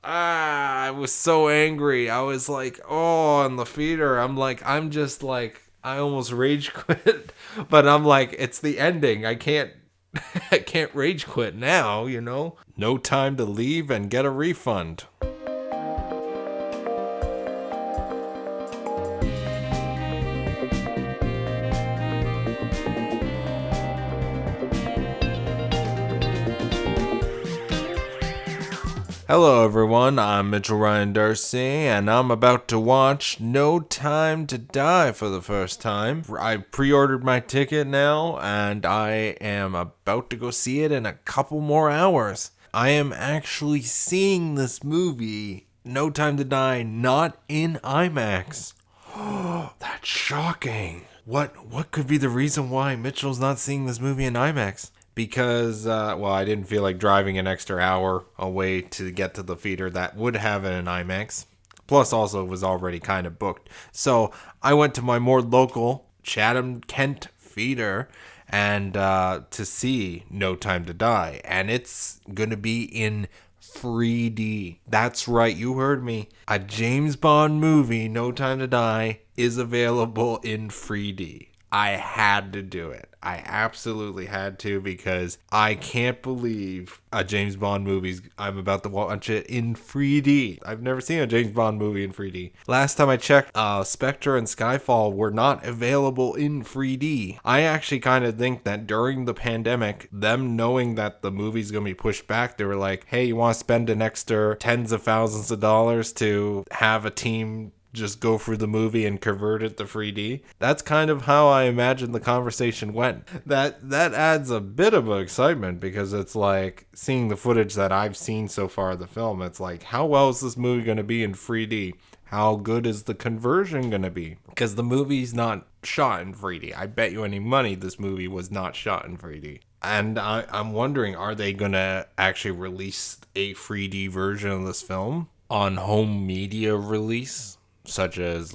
I was so angry. I was like, oh, in the theater. I almost rage quit, but I'm like, it's the ending. I can't, I can't rage quit now, you know? No time to leave and get a refund. Hello everyone, I'm Mitchell Ryan Darcy, and I'm about to watch No Time to Die for the first time. I pre-ordered my ticket now, and I am about to go see it in a couple more hours. I am actually seeing this movie, No Time to Die, not in IMAX. That's shocking. What could be the reason why Mitchell's not seeing this movie in IMAX? Because, I didn't feel like driving an extra hour away to get to the theater that would have it in IMAX. Plus, also, it was already kind of booked. So, I went to my more local Chatham, Kent theater and to see No Time to Die. And it's going to be in 3D. That's right, you heard me. A James Bond movie, No Time to Die, is available in 3D. I had to do it. I absolutely had to because I can't believe a James Bond movie. I'm about to watch it in 3D. I've never seen a James Bond movie in 3D. Last time I checked, Spectre and Skyfall were not available in 3D. I actually kind of think that during the pandemic, them knowing that the movie's going to be pushed back, they were like, hey, you want to spend an extra tens of thousands of dollars to have a team just go through the movie and convert it to 3D. That's kind of how I imagine the conversation went. That adds a bit of excitement because it's like seeing the footage that I've seen so far of the film. It's like, how well is this movie going to be in 3D? How good is the conversion going to be? Because the movie's not shot in 3D. I bet you any money this movie was not shot in 3D. And I'm wondering, are they going to actually release a 3D version of this film on home media release? Such as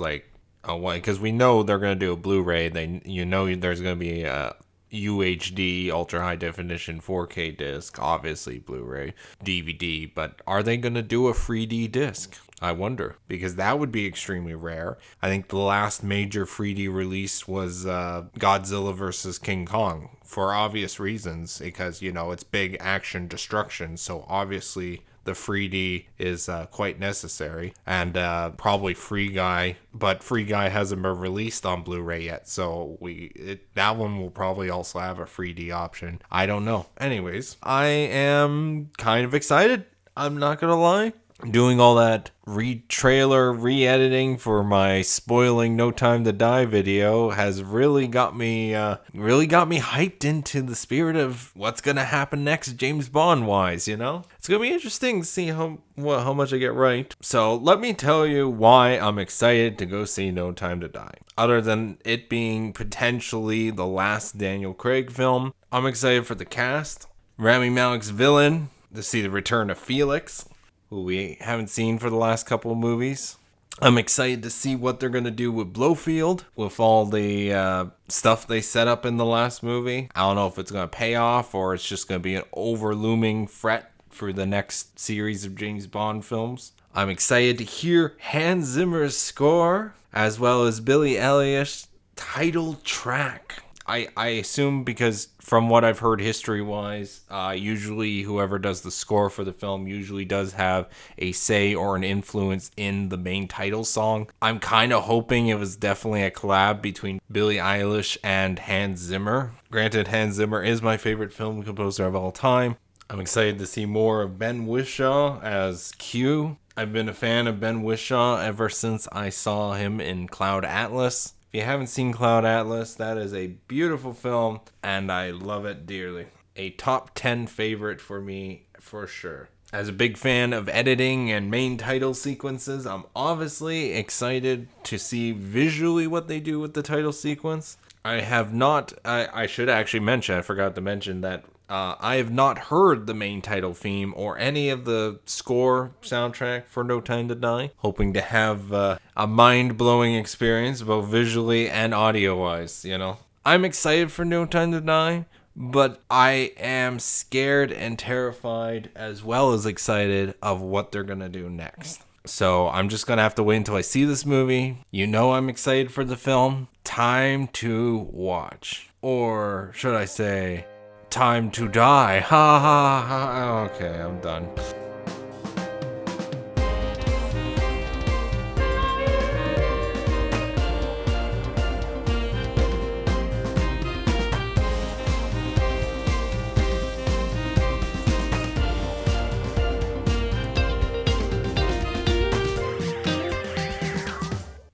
because we know they're gonna do a Blu-ray. There's gonna be a UHD ultra high definition 4K disc, obviously Blu-ray, DVD. But are they gonna do a 3D disc? I wonder, because that would be extremely rare. I think the last major 3D release was Godzilla vs. King Kong, for obvious reasons, because it's big action destruction. So obviously the 3D is quite necessary, and probably Free Guy, but Free Guy hasn't been released on Blu-ray yet, so that one will probably also have a 3D option. I don't know. Anyways, I am kind of excited. I'm not gonna lie. Doing all that trailer re-editing for my spoiling No Time to Die video has really got me hyped into the spirit of what's gonna happen next James Bond wise. It's gonna be interesting to see how much I get right. So let me tell you why I'm excited to go see No Time to Die. Other than it being potentially the last Daniel Craig film, I'm excited for the cast. Rami Malek's villain, to see the return of Felix, who we haven't seen for the last couple of movies. I'm excited to see what they're going to do with Blofeld, with all the stuff they set up in the last movie. I don't know if it's going to pay off or it's just going to be an overlooming threat for the next series of James Bond films. I'm excited to hear Hans Zimmer's score, as well as Billy Elliot's title track. I assume, because from what I've heard history-wise, usually whoever does the score for the film usually does have a say or an influence in the main title song. I'm kind of hoping it was definitely a collab between Billie Eilish and Hans Zimmer. Granted, Hans Zimmer is my favorite film composer of all time. I'm excited to see more of Ben Whishaw as Q. I've been a fan of Ben Whishaw ever since I saw him in Cloud Atlas. If you haven't seen Cloud Atlas, that is a beautiful film, and I love it dearly. A top 10 favorite for me, for sure. As a big fan of editing and main title sequences, I'm obviously excited to see visually what they do with the title sequence. I should actually mention, I forgot to mention that I have not heard the main title theme or any of the score soundtrack for No Time to Die. Hoping to have a mind-blowing experience, both visually and audio-wise, I'm excited for No Time to Die, But I am scared and terrified as well as excited of what they're going to do next. So I'm just going to have to wait until I see this movie. You know I'm excited for the film. Time to watch. Or should I say, time to die. Ha ha ha. Okay, I'm done.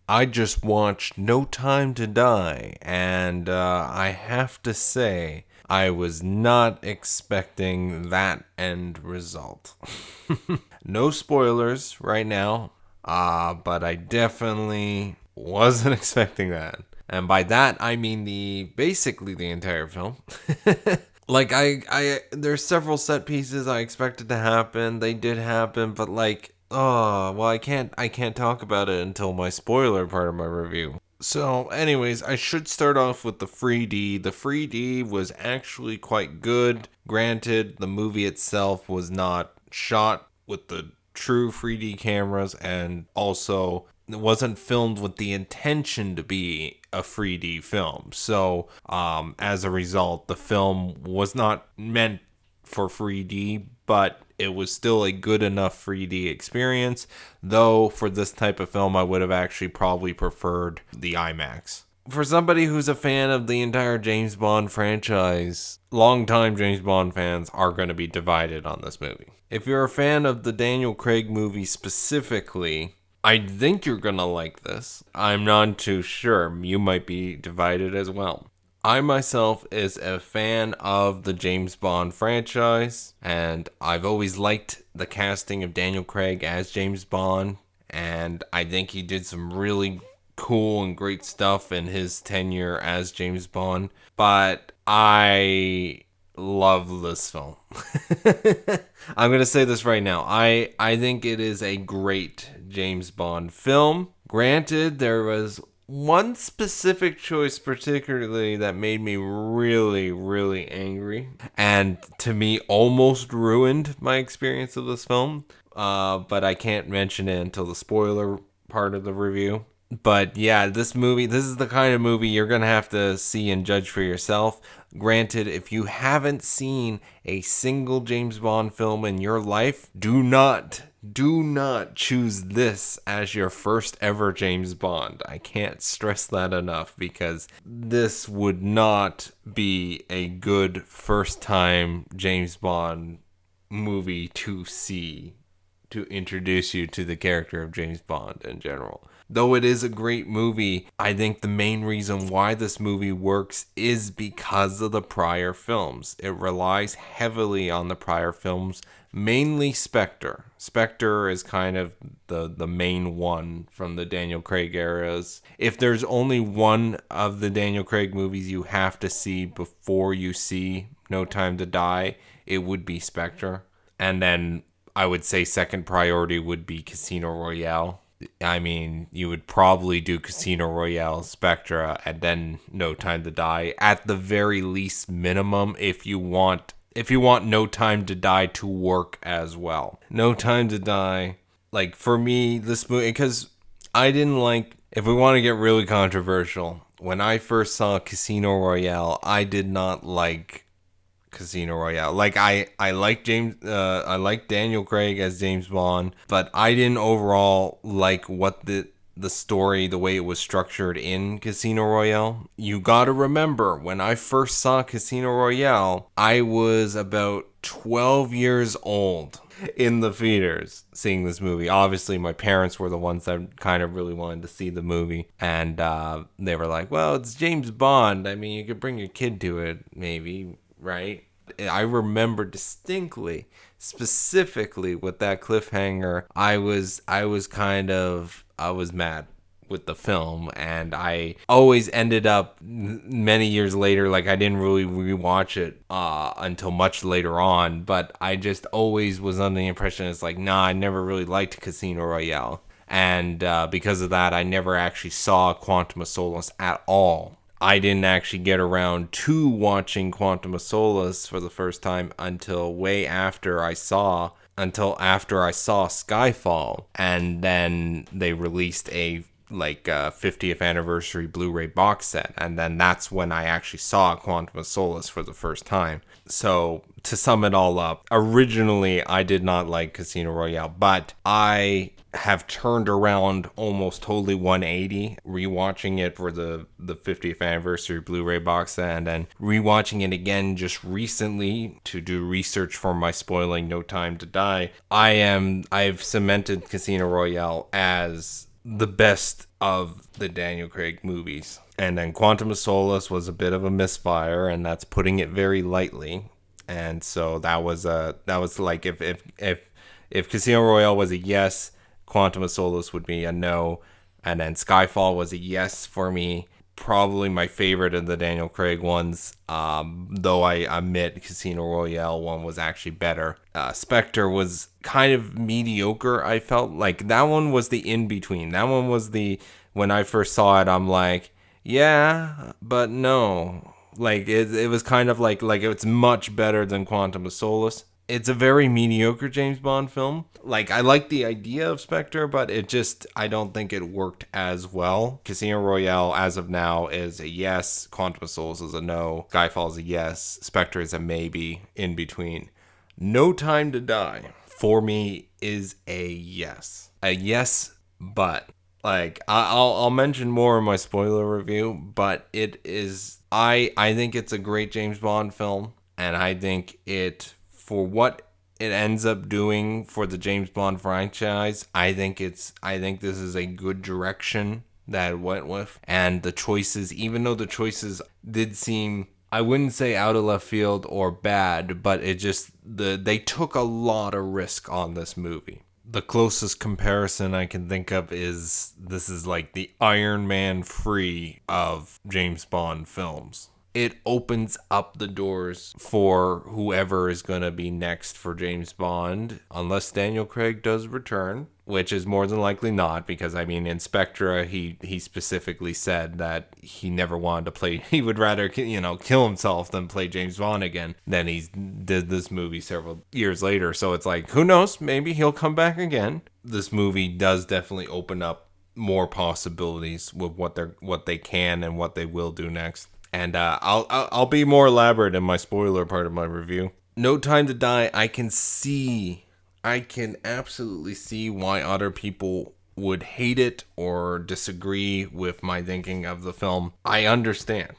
I just watched No Time to Die, and I have to say, I was not expecting that end result. No spoilers right now, but I definitely wasn't expecting that. And by that, I mean basically the entire film. Like there's several set pieces I expected to happen. They did happen, but like, oh, well, I can't talk about it until my spoiler part of my review. So, anyways, I should start off with the 3D. The 3D was actually quite good. Granted, the movie itself was not shot with the true 3D cameras, and also it wasn't filmed with the intention to be a 3D film. So, as a result, the film was not meant for 3D, but it was still a good enough 3D experience. Though, for this type of film, I would have actually probably preferred the IMAX. For somebody who's a fan of the entire James Bond franchise, longtime James Bond fans are going to be divided on this movie. If you're a fan of the Daniel Craig movie specifically, I think you're going to like this. I'm not too sure. You might be divided as well. I myself is a fan of the James Bond franchise, and I've always liked the casting of Daniel Craig as James Bond, and I think he did some really cool and great stuff in his tenure as James Bond, but I love this film. I'm going to say this right now. I think it is a great James Bond film. Granted, there was one specific choice particularly that made me really, really angry, and to me almost ruined my experience of this film. But I can't mention it until the spoiler part of the review. But yeah, this is the kind of movie you're going to have to see and judge for yourself. Granted, if you haven't seen a single James Bond film in your life, do not choose this as your first ever James Bond. I can't stress that enough, because this would not be a good first time James Bond movie to see, to introduce you to the character of James Bond in general. Though it is a great movie, I think the main reason why this movie works is because of the prior films. It relies heavily on the prior films, mainly Spectre. Spectre is kind of the main one from the Daniel Craig eras. If there's only one of the Daniel Craig movies you have to see before you see No Time to Die, it would be Spectre. And then I would say second priority would be Casino Royale. I mean, you would probably do Casino Royale, Spectre, and then No Time to Die at the very least minimum if you want No Time to Die to work as well. No Time to Die, like for me, this movie, because I didn't like, if we want to get really controversial, when I first saw Casino Royale, I did not like Casino Royale. Like I like I like Daniel Craig as James Bond, but I didn't overall like what the story, the way it was structured in Casino Royale. You gotta remember, when I first saw Casino Royale, I was about 12 years old in the theaters seeing this movie. Obviously, my parents were the ones that kind of really wanted to see the movie, and they were like, well, it's James Bond. I mean, you could bring your kid to it, maybe, right? I remember distinctly, specifically with that cliffhanger, I was mad with the film, and I always ended up many years later, like I didn't really rewatch it until much later on, but I just always was under the impression it's like, nah, I never really liked Casino Royale, and because of that, I never actually saw Quantum of Solace at all I didn't actually get around to watching Quantum of Solace for the first time until after I saw Skyfall, and then they released a 50th anniversary Blu-ray box set, and then that's when I actually saw Quantum of Solace for the first time. So to sum it all up, originally I did not like Casino Royale, but I have turned around almost totally 180 rewatching it for the 50th anniversary Blu-ray box set, and then rewatching it again just recently to do research for my Spoiling No Time to Die. I've cemented Casino Royale as the best of the Daniel Craig movies. And then Quantum of Solace was a bit of a misfire, and that's putting it very lightly. And so that was like if Casino Royale was a yes, Quantum of Solace would be a no, and then Skyfall was a yes for me. Probably my favorite of the Daniel Craig ones, though I admit Casino Royale one was actually better. Spectre was kind of mediocre. I felt like that one was the in-between. That one was when I first saw it, I'm like, yeah, but no. Like, it was kind of like it's much better than Quantum of Solace. It's a very mediocre James Bond film. Like, I like the idea of Spectre, but I don't think it worked as well. Casino Royale, as of now, is a yes. Quantum of Solace is a no. Skyfall is a yes. Spectre is a maybe. In between. No Time to Die, for me, is a yes. A yes, but, like, I'll mention more in my spoiler review, but it is... I think it's a great James Bond film, and I think for what it ends up doing for the James Bond franchise, I think this is a good direction that it went with. And the choices, even though the choices did seem, I wouldn't say out of left field or bad, but they took a lot of risk on this movie. The closest comparison I can think of is this is like the Iron Man free of James Bond films. It opens up the doors for whoever is going to be next for James Bond, unless Daniel Craig does return, which is more than likely not, because, I mean, in Spectre, he specifically said that he never wanted to play, he would rather, kill himself than play James Bond again. Then he did this movie several years later, so it's like, who knows, maybe he'll come back again. This movie does definitely open up more possibilities with what they can and what they will do next. And I'll be more elaborate in my spoiler part of my review. No Time to Die, I can absolutely see why other people would hate it or disagree with my thinking of the film. I understand.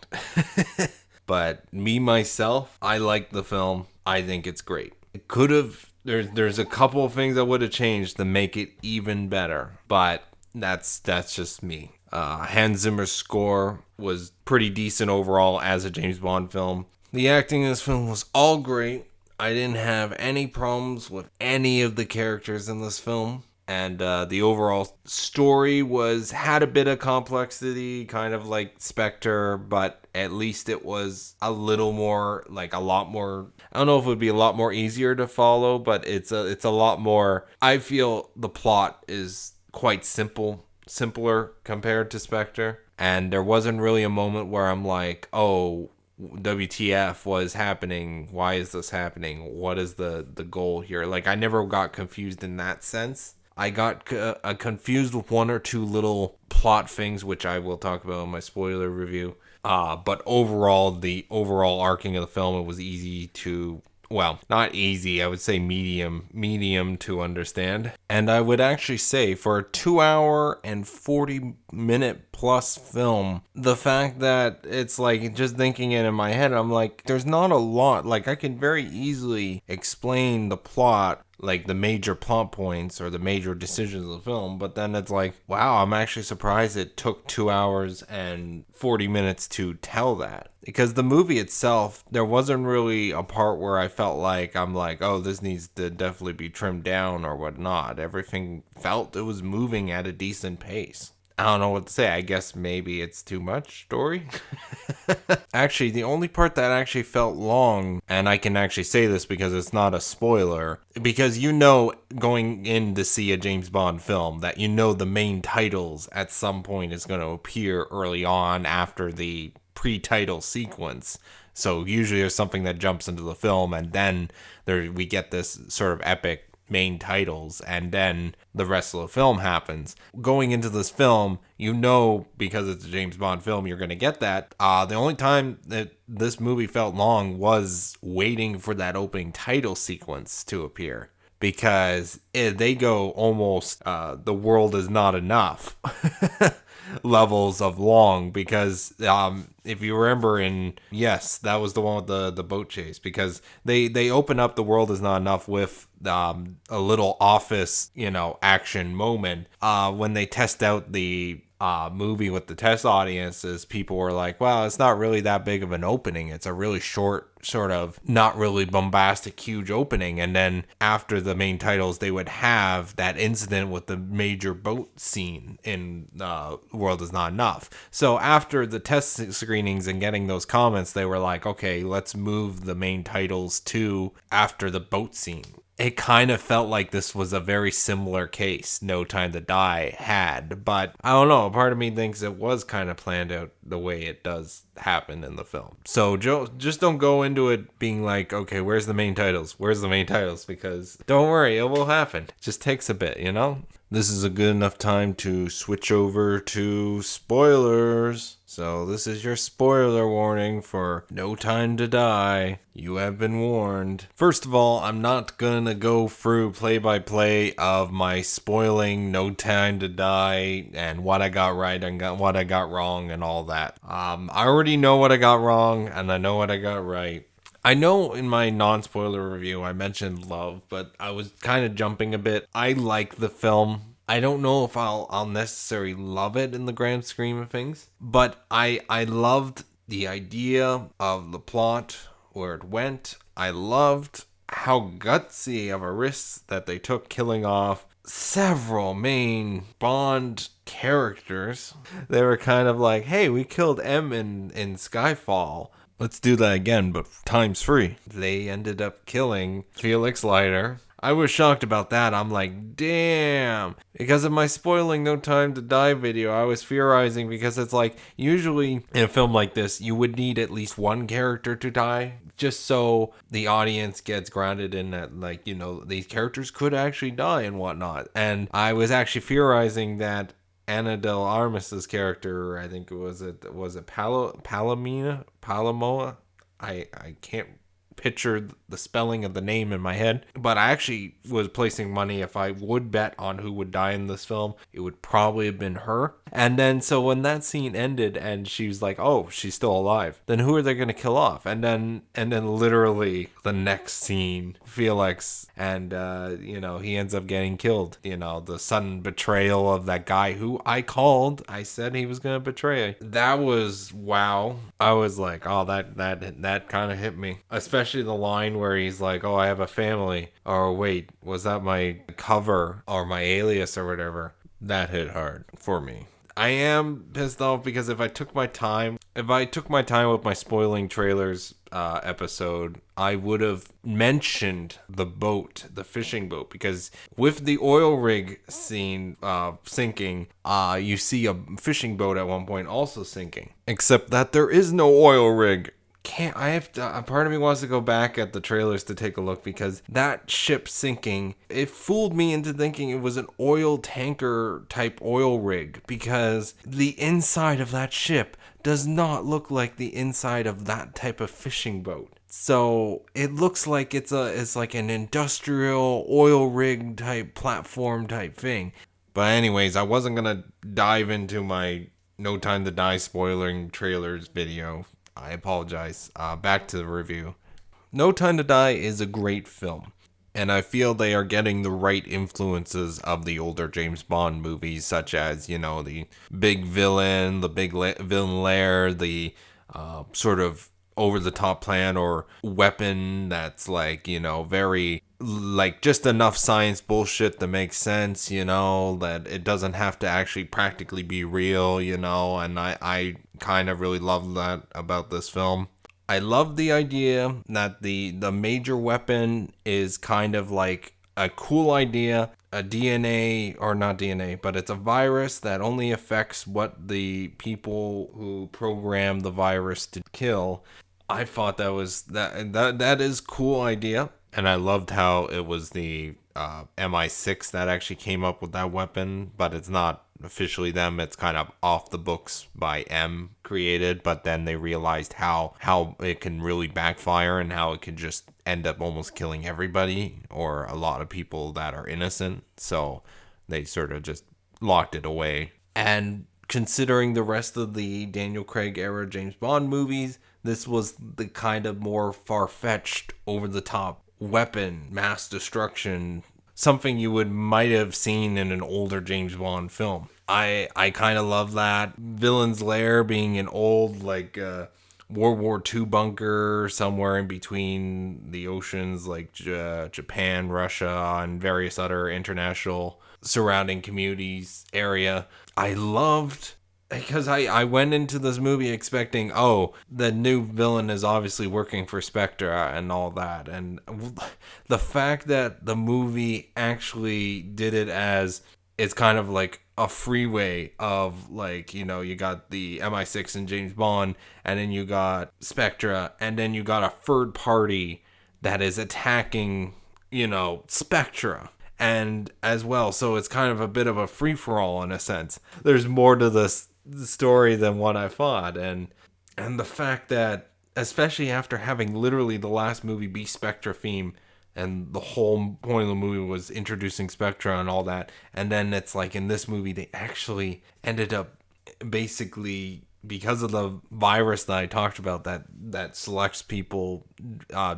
But me, myself, I like the film. I think it's great. It could have, there's a couple of things I would have changed to make it even better. But that's just me. Hans Zimmer's score was pretty decent overall as a James Bond film. The acting in this film was all great. I didn't have any problems with any of the characters in this film. And the overall story had a bit of complexity, kind of like Spectre, but at least it was a little more, like a lot more, I don't know if it would be a lot more easier to follow, but it's a lot more, I feel the plot is quite simpler compared to Spectre, and there wasn't really a moment where I'm like, oh, WTF, what is happening? Why is this happening? What is the goal here? Like, I never got confused in that sense. I got confused with one or two little plot things, which I will talk about in my spoiler review. But overall, the overall arcing of the film, it was easy to... Well, not easy, I would say medium to understand. And I would actually say for a 2 hour and 40 minute plus film, the fact that it's like, just thinking it in my head, I'm like, there's not a lot, like I can very easily explain the plot, like the major plot points or the major decisions of the film, but then it's like, wow, I'm actually surprised it took 2 hours and 40 minutes to tell that. Because the movie itself, there wasn't really a part where I felt like, I'm like, oh, this needs to definitely be trimmed down or whatnot. Everything felt it was moving at a decent pace. I don't know what to say. I guess maybe it's too much story. Actually, the only part that actually felt long, and I can actually say this because it's not a spoiler, because going in to see a James Bond film, that the main titles at some point is going to appear early on after the pre-title sequence. So usually there's something that jumps into the film, and then we get this sort of epic main titles, and then the rest of the film happens. Going into this film, because it's a James Bond film, you're going to get that. The only time that this movie felt long was waiting for that opening title sequence to appear, because they go almost the world is not enough levels of long, because if you remember that was the one with the boat chase, because they open up the world is not enough with a little office action moment when they test out the movie with the test audiences. People were like, well, it's not really that big of an opening. It's a really short, sort of not really bombastic, huge opening. And then after the main titles, they would have that incident with the major boat scene in World Is Not Enough. So after the test screenings and getting those comments, they were like, okay, let's move the main titles to after the boat scene. It kind of felt like this was a very similar case No Time to Die had, but I don't know, part of me thinks it was kind of planned out the way it does happen in the film. So just don't go into it being like, okay, where's the main titles? Because don't worry, it will happen. It just takes a bit, This is a good enough time to switch over to spoilers. So this is your spoiler warning for No Time to Die. You have been warned. First of all, I'm not gonna go through play-by-play of my spoiling No Time to Die and what I got right and what I got wrong and all that. I already know what I got wrong and I know what I got right. I know in my non-spoiler review I mentioned love, but I was kind of jumping a bit. I like the film. I don't know if I'll necessarily love it in the grand scheme of things, but I loved the idea of the plot, where it went. I loved how gutsy of a risk that they took killing off several main Bond characters. They were kind of like, hey, we killed M in Skyfall. Let's do that again, but times 3. They ended up killing Felix Leiter. I was shocked about that. I'm like, damn. Because of my spoiling No Time to Die video, I was theorizing, because it's like, usually in a film like this, you would need at least one character to die, just so the audience gets grounded in that, like, these characters could actually die and whatnot. And I was actually theorizing that Ana de Armas's character, I think was it Palomoa? I can't picture the spelling of the name in my head, but I actually was placing money if I would bet on who would die in this film, it would probably have been her. And then so when that scene ended and she was like, oh, she's still alive, then who are they going to kill off? And then literally the next scene, Felix, and he ends up getting killed. The sudden betrayal of that guy who I said he was going to betray. That was wow. I was like, oh, that kind of hit me, especially the line where he's like, oh, I have a family, or wait, was that my cover or my alias or whatever? That hit hard for me. I am pissed off because if I took my time with my spoiling trailers episode, I would have mentioned the fishing boat, because with the oil rig scene sinking, you see a fishing boat at one point also sinking, except that there is no oil rig. Part of me wants to go back at the trailers to take a look, because that ship sinking, it fooled me into thinking it was an oil tanker type oil rig, because the inside of that ship does not look like the inside of that type of fishing boat. So it looks like it's like an industrial oil rig type platform type thing. But anyways, I wasn't gonna dive into my No Time to Die spoiling trailers video. I apologize. Back to the review. No Time to Die is a great film, and I feel they are getting the right influences of the older James Bond movies, such as, the big villain, the big villain lair, the sort of over-the-top plan or weapon that's like, very, like, just enough science bullshit that makes sense, that it doesn't have to actually practically be real, and I kind of really love that about this film. I love the idea that the major weapon is kind of like a cool idea, a DNA, or not DNA, but it's a virus that only affects what the people who program the virus to kill. I thought that is cool idea, and I loved how it was the MI6 that actually came up with that weapon, but it's not officially them. It's kind of off the books by M created, but then they realized how it can really backfire and how it can just end up almost killing everybody or a lot of people that are innocent. So they sort of just locked it away. And considering the rest of the Daniel Craig era James Bond movies, this was the kind of more far-fetched, over-the-top weapon, mass destruction, something you might have seen in an older James Bond film. I kind of love that. Villain's lair being an old, like, World War II bunker somewhere in between the oceans, like Japan, Russia, and various other international surrounding communities area. I loved, because I went into this movie expecting, oh, the new villain is obviously working for Spectre and all that. And the fact that the movie actually did it as, it's kind of like a freeway of, like, you know, you got the MI6 and James Bond, and then you got Spectre, and then you got a third party that is attacking, you know, Spectre. And as well, so it's kind of a bit of a free-for-all in a sense. There's more to this story than what I thought, and the fact that, especially after having literally the last movie be Spectre theme, and the whole point of the movie was introducing Spectre and all that, and then it's like in this movie they actually ended up basically, because of the virus that I talked about that selects people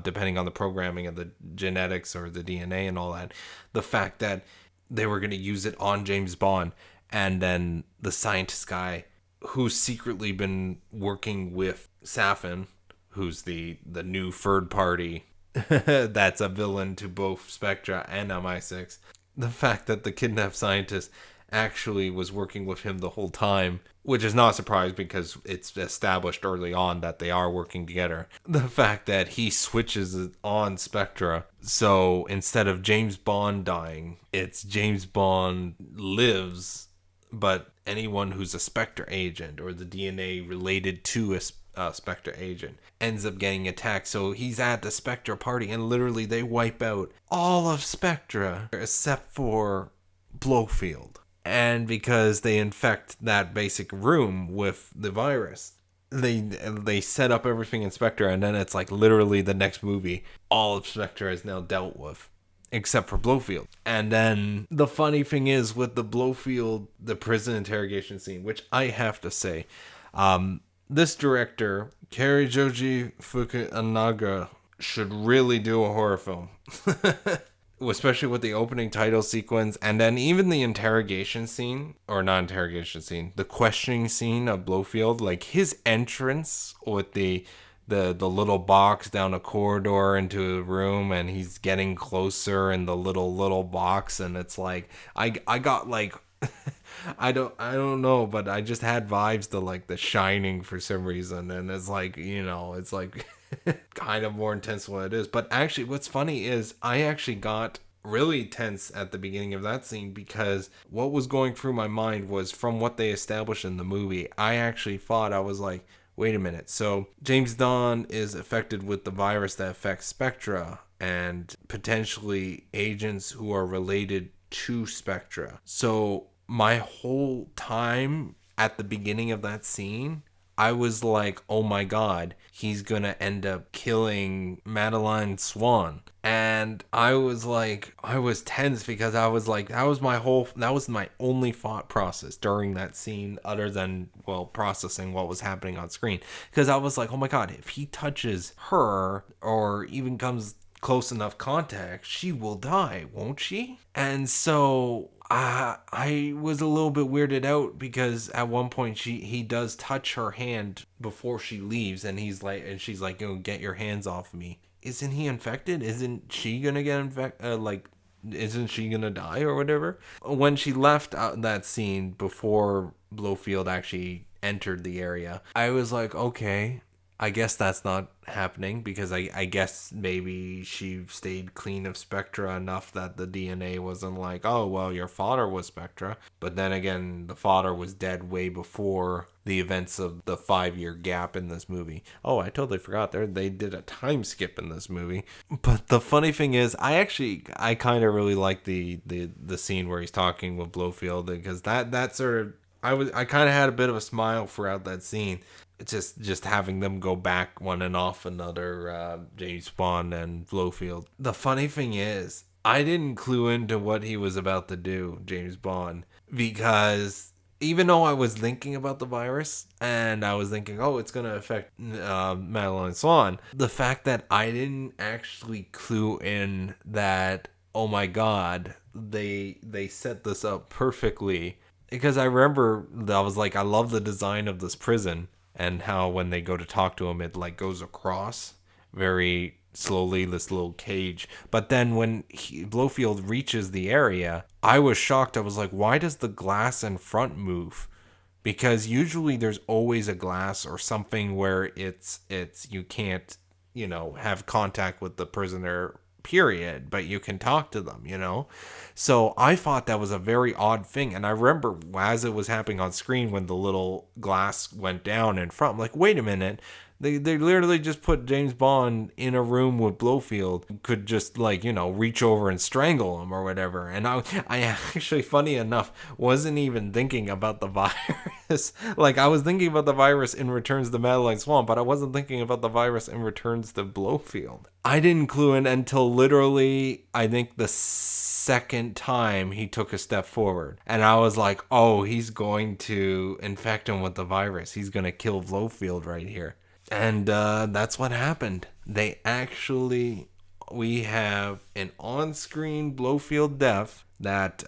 depending on the programming of the genetics or the DNA and all that, the fact that they were going to use it on James Bond, and then the scientist guy who's secretly been working with Safin, who's the new third party that's a villain to both Spectra and MI6. The fact that the kidnapped scientist actually was working with him the whole time, which is not a surprise because it's established early on that they are working together. The fact that he switches it on Spectra, so instead of James Bond dying, it's James Bond lives, but anyone who's a Spectre agent or the DNA related to a Spectre agent ends up getting attacked. So he's at the Spectre party and literally they wipe out all of Spectre except for Blofeld. And because they infect that basic room with the virus, they set up everything in Spectre, and then it's like literally the next movie, all of Spectre is now dealt with, except for Blofeld. And then the funny thing is with the Blofeld, the prison interrogation scene, which I have to say, this director, Karijoji Fukunaga, should really do a horror film. Especially with the opening title sequence, and then even the interrogation scene, or not interrogation scene, the questioning scene of Blofeld, like his entrance with the little box down a corridor into a room, and he's getting closer in the little box, and it's like I got like I don't know, but I just had vibes to like The Shining for some reason, and it's like, you know, it's like kind of more intense than what it is. But actually what's funny is I actually got really tense at the beginning of that scene, because what was going through my mind was, from what they established in the movie, I actually thought, I was like, wait a minute, so James Bond is affected with the virus that affects Spectra and potentially agents who are related to Spectra. So my whole time at the beginning of that scene, I was like, oh my god, he's gonna end up killing Madeline Swan. And I was like, I was tense, because I was like, that was my only thought process during that scene, other than, well, processing what was happening on screen. Because I was like, oh my god, if he touches her or even comes close enough contact, she will die, won't she? And so I was a little bit weirded out, because at one point he does touch her hand before she leaves, and she's like, get your hands off me. Isn't he infected? Isn't she gonna get infected? Isn't she gonna die or whatever? When she left that scene before Blofeld actually entered the area, I was like, okay, I guess that's not happening because I guess maybe she stayed clean of Spectra enough that the DNA wasn't like, oh, well, your father was Spectra. But then again, the father was dead way before the events of the 5 year gap in this movie. Oh, I totally forgot they did a time skip in this movie. But the funny thing is, I kind of really like the scene where he's talking with Blofeld, because that sort of I kind of had a bit of a smile throughout that scene. It's just having them go back one and off another, James Bond and Blofeld. The funny thing is, I didn't clue into what he was about to do, James Bond, because even though I was thinking about the virus and I was thinking, oh, it's gonna affect Madeline Swan, the fact that I didn't actually clue in that, oh my God, they set this up perfectly. Because I remember that I was like, I love the design of this prison and how when they go to talk to him, it like goes across very slowly, this little cage. But then when Blofeld reaches the area, I was shocked. I was like, why does the glass in front move? Because usually there's always a glass or something where it's you can't, have contact with the prisoner, period, but you can talk to them. So I thought that was a very odd thing, and I remember as it was happening on screen when the little glass went down in front, I'm like, wait a minute, they literally just put James Bond in a room with Blofeld, could just reach over and strangle him or whatever. And I actually, funny enough, wasn't even thinking about the virus. Like, I was thinking about the virus in Returns to Madeline Swan, but I wasn't thinking about the virus in Returns to Blofeld. I didn't clue in until literally, I think, the second time he took a step forward. And I was like, oh, he's going to infect him with the virus. He's going to kill Blofeld right here. And that's what happened. We have an on-screen Blofeld death that,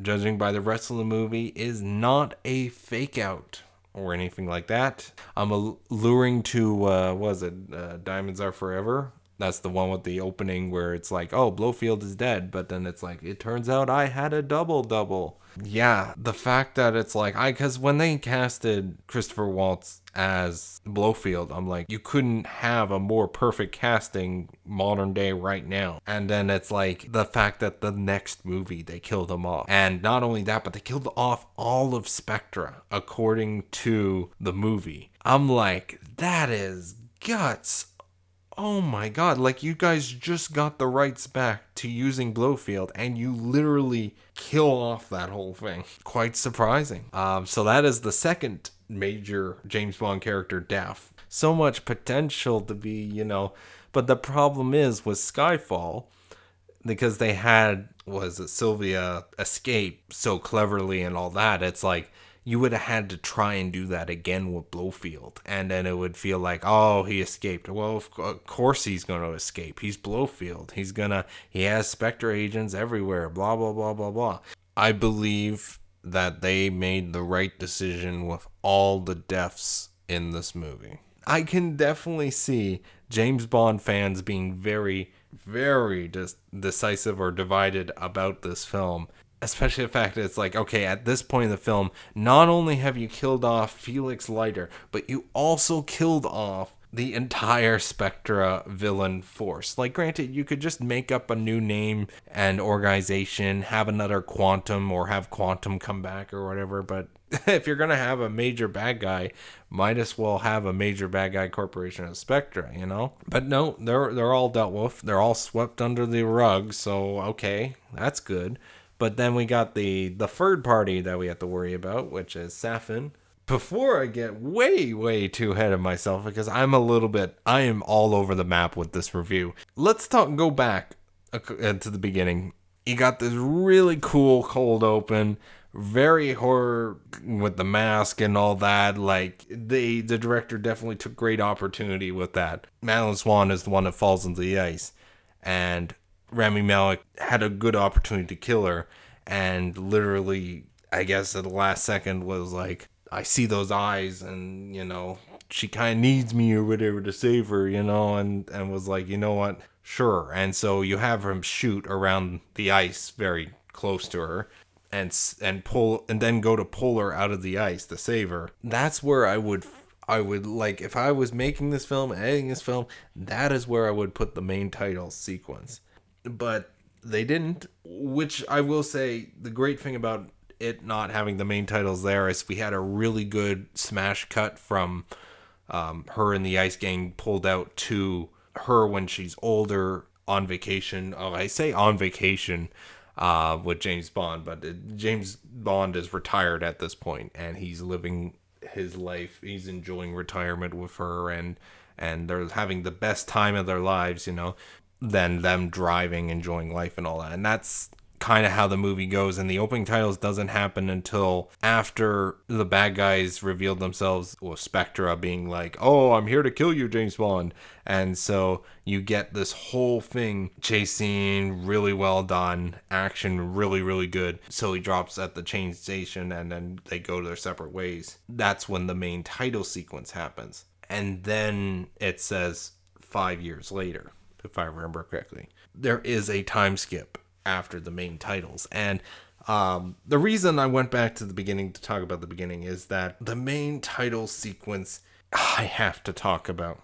judging by the rest of the movie, is not a fake out or anything like that. I'm alluring to, Diamonds Are Forever. That's the one with the opening where it's like, oh, Blofeld is dead, but then it's like, it turns out I had a double. Yeah, the fact that it's like, because when they casted Christopher Waltz as Blofeld, I'm like, you couldn't have a more perfect casting modern day right now. And then it's like, the fact that the next movie they killed him off. And not only that, but they killed off all of Spectra, according to the movie. I'm like, that is guts. Oh my God, like, you guys just got the rights back to using Blofeld and you literally kill off that whole thing. Quite surprising. So that is the second major James Bond character death. So much potential to be, but the problem is with Skyfall, because they had, Sylvia escape so cleverly and all that, it's like, you would have had to try and do that again with Blofeld. And then it would feel like, oh, he escaped. Well, of course he's going to escape. He's Blofeld. He has Spectre agents everywhere, blah, blah, blah, blah, blah. I believe that they made the right decision with all the deaths in this movie. I can definitely see James Bond fans being very, very decisive or divided about this film. Especially the fact that it's like, okay, at this point in the film, not only have you killed off Felix Leiter, but you also killed off the entire Spectra villain force. Like, granted, you could just make up a new name and organization, have another Quantum, or have Quantum come back or whatever, but if you're going to have a major bad guy, might as well have a major bad guy corporation of Spectra, But no, they're all dealt with. They're all swept under the rug, so okay, that's good. But then we got the third party that we have to worry about, which is Safin. Before I get way, way too ahead of myself, because I am all over the map with this review. Let's go back to the beginning. You got this really cool cold open, very horror with the mask and all that. Like, the director definitely took great opportunity with that. Madeline Swan is the one that falls into the ice, and Rami Malek had a good opportunity to kill her, and literally, I guess at the last second was like, I see those eyes, and she kind of needs me or whatever to save her, and was like, you know what, sure. And so you have him shoot around the ice very close to her, and then go to pull her out of the ice to save her. That's where I I would like, if I was making this film, editing this film, that is where I would put the main title sequence. But they didn't, which I will say the great thing about it not having the main titles there is we had a really good smash cut from her and the Ice Gang pulled out to her when she's older on vacation. Oh, I say on vacation with James Bond, but James Bond is retired at this point and he's living his life. He's enjoying retirement with her, and they're having the best time of their lives, than them driving, enjoying life and all that. And that's kind of how the movie goes. And the opening titles doesn't happen until after the bad guys revealed themselves, with Spectra being like, "Oh, I'm here to kill you, James Bond." And so you get this whole thing, chase scene, really well done, action really, really good. So he drops at the train station and then they go their separate ways. That's when the main title sequence happens. And then it says 5 years later, if I remember correctly. There is a time skip after the main titles. And the reason I went back to the beginning to talk about the beginning is that the main title sequence I have to talk about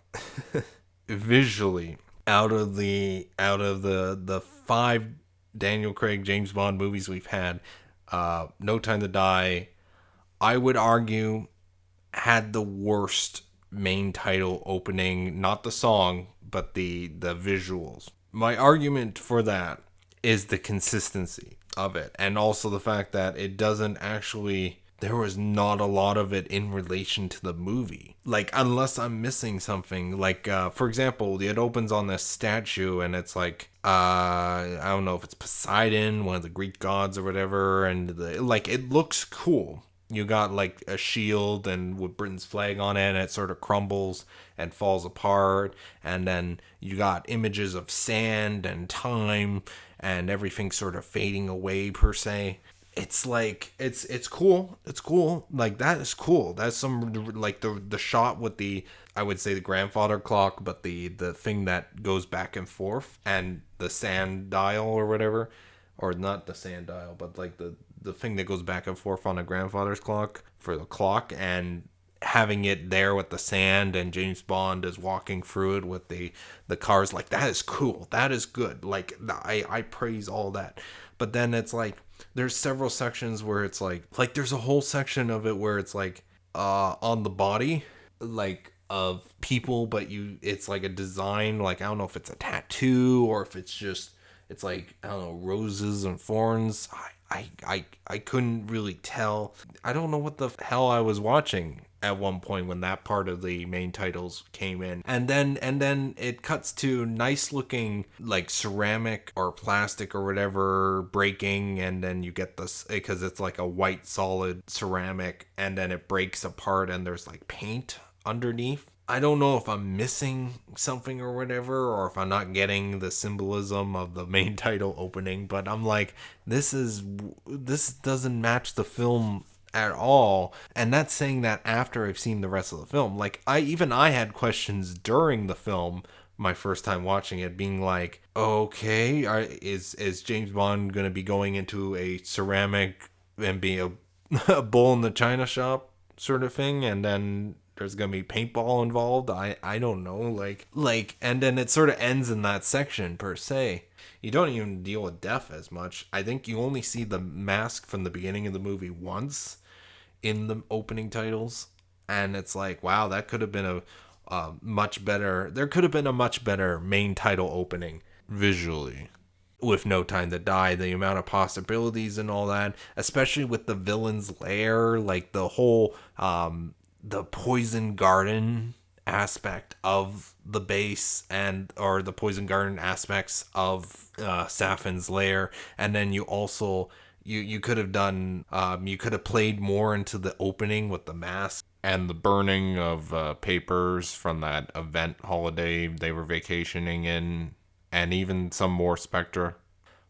visually out of the 5 Daniel Craig James Bond movies we've had, No Time to Die, I would argue had the worst main title opening, not the song, but the visuals. My argument for that is the consistency of it, and also the fact that it doesn't actually, there was not a lot of it in relation to the movie. Like, unless I'm missing something, like, for example, it opens on this statue, and it's like, I don't know if it's Poseidon, one of the Greek gods or whatever, and it looks cool. You got like a shield and with Britain's flag on it, and it sort of crumbles and falls apart. And then you got images of sand and time and everything sort of fading away per se. It's like, it's cool. It's cool. Like, that is cool. That's some, like, the shot with the, I would say the grandfather clock, but the thing that goes back and forth, and the sand dial or whatever, or not the sand dial, but like the thing that goes back and forth on a grandfather's clock for the clock, and having it there with the sand, and James Bond is walking through it with the cars. Like, that is cool. That is good. Like, I praise all that. But then it's like, there's several sections where it's like there's a whole section of it where it's like on the body, like, of people, but it's like a design, like, I don't know if it's a tattoo or if it's just, it's like, I don't know, roses and thorns. I couldn't really tell. I don't know what the hell I was watching at one point when that part of the main titles came in. And then it cuts to nice looking, like, ceramic or plastic or whatever breaking, and then you get this, because it's like a white solid ceramic, and then it breaks apart and there's like paint underneath. I don't know if I'm missing something or whatever, or if I'm not getting the symbolism of the main title opening, but I'm like, this doesn't match the film at all. And that's saying that after I've seen the rest of the film. Like, I had questions during the film, my first time watching it, being like, okay, is James Bond going to be going into a ceramic and be a bull in the china shop sort of thing, and then there's gonna be paintball involved? I don't know, like, and then it sort of ends in that section per se. You don't even deal with death as much. I think you only see the mask from the beginning of the movie once in the opening titles, and it's like, wow, that could have been a much better. There could have been a much better main title opening visually. With No Time to Die, the amount of possibilities and all that, especially with the villain's lair, like the whole the poison garden aspect of the base, or the poison garden aspects of Safin's lair. And then you also you could have done you could have played more into the opening with the mask and the burning of papers from that event holiday they were vacationing in, and even some more Spectra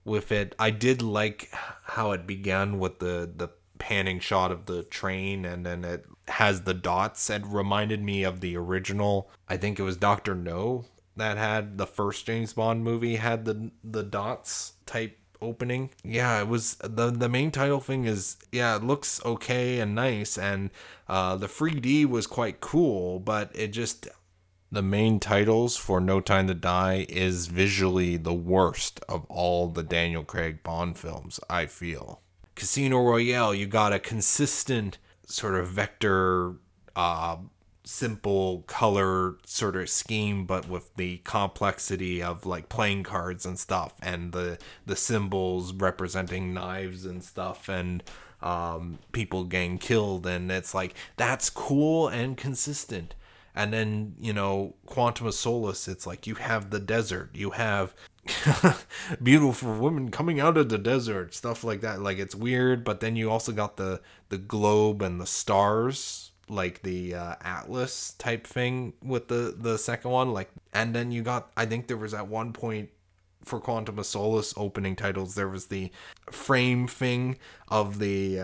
with it. I did like how it began with the panning shot of the train, and then it has the dots. It reminded me of the original, I think it was Dr. No, that had the first James Bond movie, had the dots type opening. Yeah, it was the main title thing is, yeah, it looks okay and nice, and the 3D was quite cool, but it just, the main titles for No Time to Die is visually the worst of all the Daniel Craig Bond films, I feel. Casino Royale, you got a consistent sort of vector, simple color sort of scheme, but with the complexity of like playing cards and stuff, and the symbols representing knives and stuff, and people getting killed, and it's like that's cool and consistent. And then, Quantum of Solace, it's like you have the desert, you have beautiful women coming out of the desert, stuff like that. Like, it's weird, but then you also got the globe and the stars, like the Atlas type thing with the second one. Like, and then you got, I think there was at one point for Quantum of Solace opening titles, there was the frame thing of the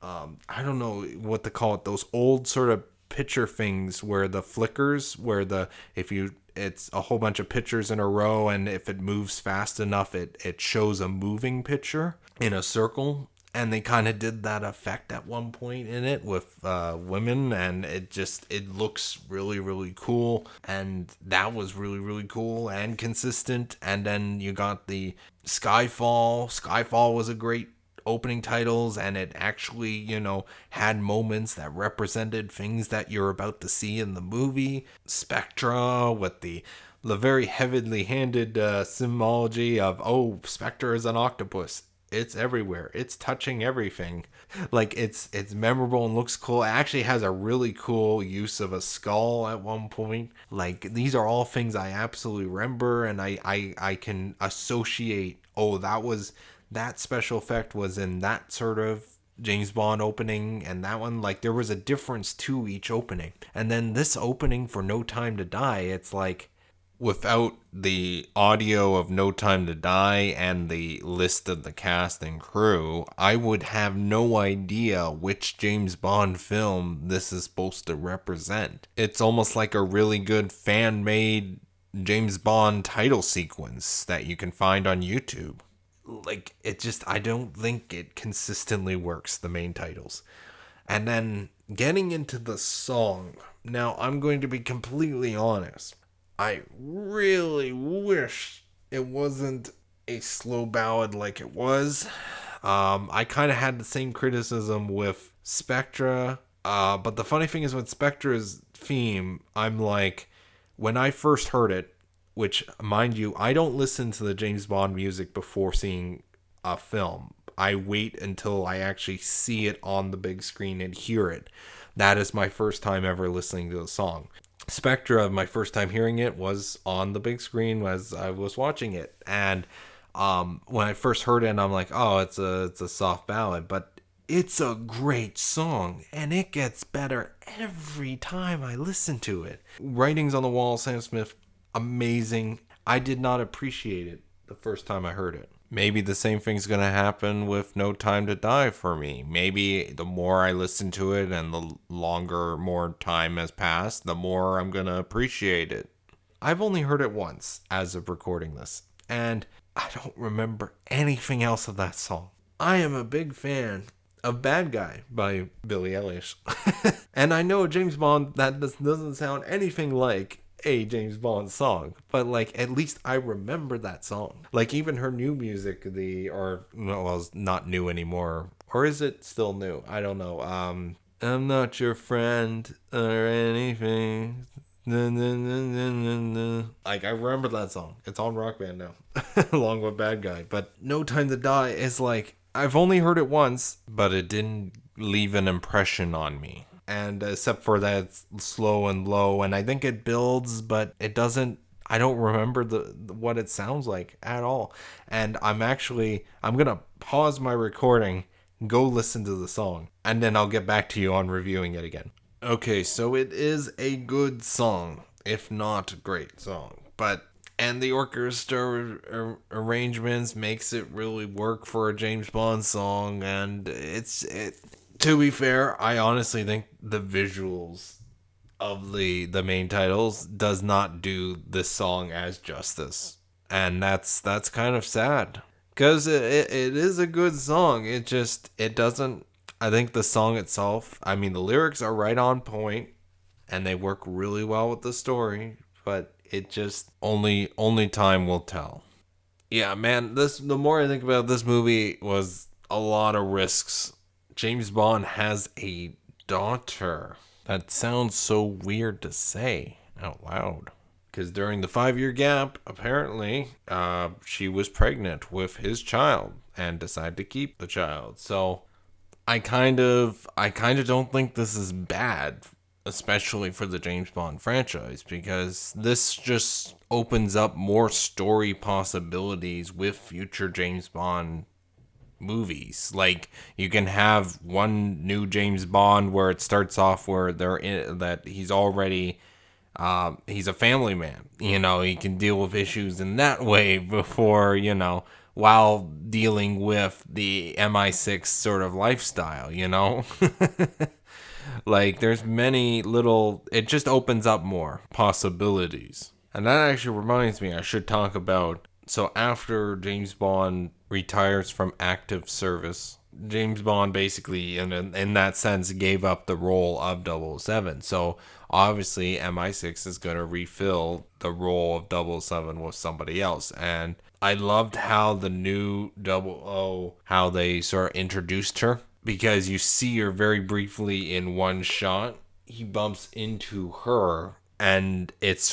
I don't know what to call it, those old sort of picture things where the flickers, where it's a whole bunch of pictures in a row, and if it moves fast enough, it shows a moving picture in a circle. And they kind of did that effect at one point in it with women, and it looks really, really cool. And that was really, really cool and consistent. And then you got the Skyfall. Skyfall was a great opening titles, and it actually, had moments that represented things that you're about to see in the movie. Spectra with the very heavily handed symbology of, oh, Spectre is an octopus. It's everywhere. It's touching everything. Like, it's memorable and looks cool. It actually has a really cool use of a skull at one point. Like, these are all things I absolutely remember, and I can associate, oh, that special effect was in that sort of James Bond opening, and that one, like, there was a difference to each opening. And then this opening for No Time to Die, it's like, without the audio of No Time to Die and the list of the cast and crew, I would have no idea which James Bond film this is supposed to represent. It's almost like a really good fan-made James Bond title sequence that you can find on YouTube. Like, I don't think it consistently works, the main titles. And then getting into the song. Now, I'm going to be completely honest. I really wish it wasn't a slow ballad like it was. I kind of had the same criticism with Spectra. But the funny thing is, with Spectra's theme, I'm like, when I first heard it, which, mind you, I don't listen to the James Bond music before seeing a film. I wait until I actually see it on the big screen and hear it. That is my first time ever listening to the song. Spectra, my first time hearing it was on the big screen as I was watching it. And when I first heard it, I'm like, oh, it's a soft ballad. But it's a great song, and it gets better every time I listen to it. Writings on the Wall, Sam Smith, amazing. I did not appreciate it the first time I heard it. Maybe the same thing's going to happen with No Time to Die for me. Maybe the more I listen to it and the longer more time has passed, the more I'm going to appreciate it. I've only heard it once as of recording this, and I don't remember anything else of that song. I am a big fan of Bad Guy by Billie Eilish. And I know James Bond, that doesn't sound anything like a James Bond song, but like, at least I remember that song. Like, even her new music, it's not new anymore, or is it still new? I don't know. I'm not your friend or anything. Like, I remember that song. It's on Rock Band now, along with Bad Guy. But No Time to Die is like, I've only heard it once, but it didn't leave an impression on me. And except for that, it's slow and low, and I think it builds, but it doesn't. I don't remember what it sounds like at all. And I'm gonna pause my recording, go listen to the song, and then I'll get back to you on reviewing it again. Okay, so it is a good song, if not a great song, and the orchestra arrangements makes it really work for a James Bond song, and to be fair, I honestly think the visuals of the main titles does not do this song as justice. And that's kind of sad. because it is a good song. It doesn't. I think the song itself. I mean, the lyrics are right on point, and they work really well with the story. But it just only time will tell. Yeah, man. The more I think about this movie, was a lot of risks. James Bond has a daughter. That sounds so weird to say out loud. Because during the 5 year gap, apparently, she was pregnant with his child and decided to keep the child. So I kind of don't think this is bad, especially for the James Bond franchise, because this just opens up more story possibilities with future James Bond movies. Like, you can have one new James Bond where it starts off where that he's already he's a family man. He can deal with issues in that way before, while dealing with the MI6 sort of lifestyle. Like, there's many little, it just opens up more possibilities. And that actually reminds me, I should talk about, so after James Bond retires from active service, James Bond basically, in that sense, gave up the role of 007. So obviously, MI6 is going to refill the role of 007 with somebody else. And I loved how the new 00, how they sort of introduced her, because you see her very briefly in one shot. He bumps into her, and it's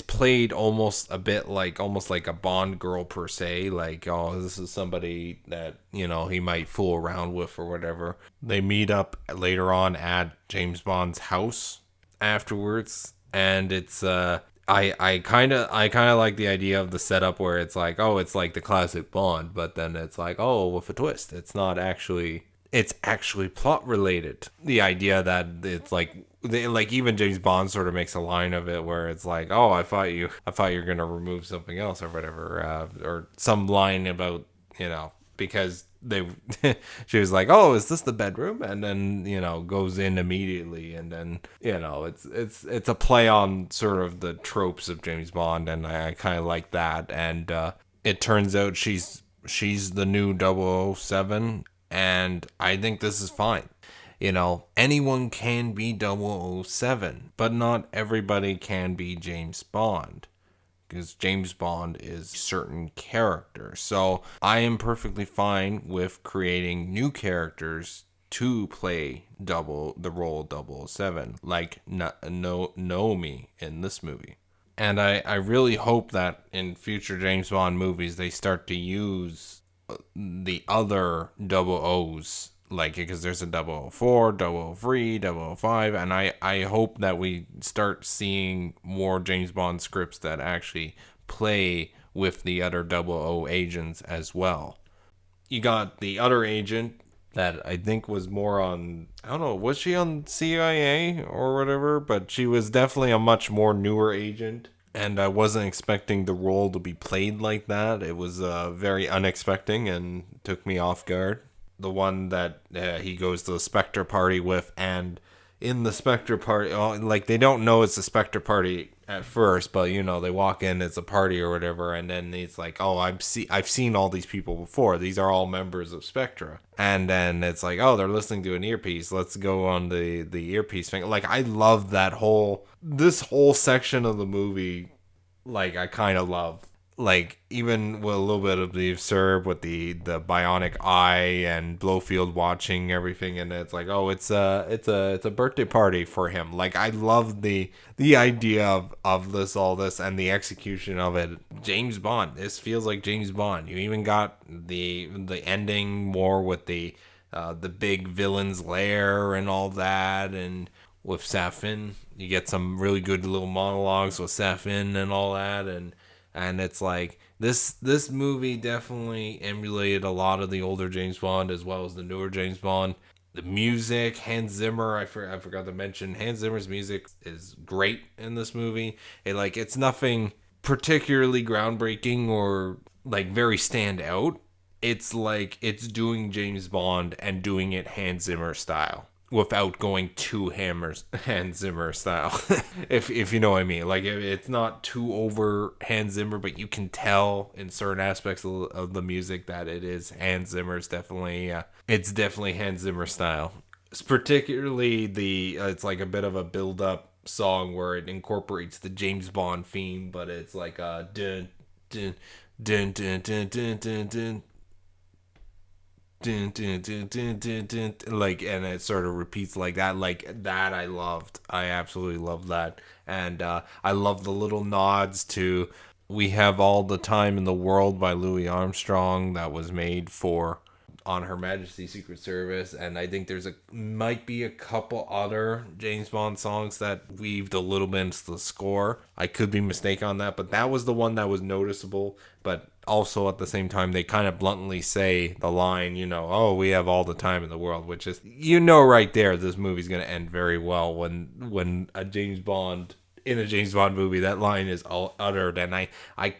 played almost a bit like, almost like a Bond girl per se, like, oh, this is somebody that he might fool around with or whatever. They meet up later on at James Bond's house afterwards, and it's I kind of like the idea of the setup where it's like, oh, it's like the classic Bond, but then it's like, oh, with a twist, it's not actually, it's actually plot related. The idea that it's like, even James Bond sort of makes a line of it where it's like, oh, I thought you were gonna remove something else or whatever, or some line about, because they she was like, oh, is this the bedroom? And then goes in immediately, and then it's a play on sort of the tropes of James Bond, and I kind of like that. And it turns out she's the new 007, and I think this is fine. Anyone can be 007, but not everybody can be James Bond, because James Bond is a certain character. So I am perfectly fine with creating new characters to play the role of 007, like Naomi in this movie. And I really hope that in future James Bond movies they start to use the other 00s, like, because there's a 004, 003, 005, and I hope that we start seeing more James Bond scripts that actually play with the other 00 agents as well. You got the other agent that I think was more on, I don't know, was she on CIA or whatever, but she was definitely a much more newer agent. And I wasn't expecting the role to be played like that. It was very unexpected and took me off guard. The one that he goes to the Spectre party with, and in the Spectre party, like, they don't know it's a Spectre party at first, but they walk in, it's a party or whatever, and then it's like, oh, I've seen all these people before. These are all members of Spectre. And then it's like, oh, they're listening to an earpiece. Let's go on the earpiece thing. Like, I love this whole section of the movie. Like, I kind of love. Like, even with a little bit of the absurd with the bionic eye and Blofeld watching everything, and it's like, oh, it's a birthday party for him. Like, I love the idea of all this and the execution of it. James Bond. This feels like James Bond. You even got the ending more with the big villain's lair and all that, and with Safin, you get some really good little monologues with Safin and all that, and it's like, this movie definitely emulated a lot of the older James Bond as well as the newer James Bond. The music, Hans Zimmer, I forgot to mention, Hans Zimmer's music is great in this movie. It's nothing particularly groundbreaking or like very stand out. It's like it's doing James Bond and doing it Hans Zimmer style, without going too Hans Zimmer style. if you know what I mean. Like it's not too over Hans Zimmer, but you can tell in certain aspects of the music that it is Hans Zimmer. It's definitely Hans Zimmer style. It's particularly it's like a bit of a build up song where it incorporates the James Bond theme, but it's like dun dun dun dun dun dun dun dun. Dun, dun, dun, dun, dun, dun, like, and it sort of repeats like that. Like that I absolutely loved that. And I love the little nods to We Have All the Time in the World by Louis Armstrong that was made for On Her Majesty's Secret Service. And I think might be a couple other James Bond songs that weaved a little bit into the score. I could be mistaken on that, but that was the one that was noticeable. But also at the same time, they kind of bluntly say the line, oh, we have all the time in the world, which is, right there, this movie's going to end very well when a James Bond, in a James Bond movie, that line is all uttered. And I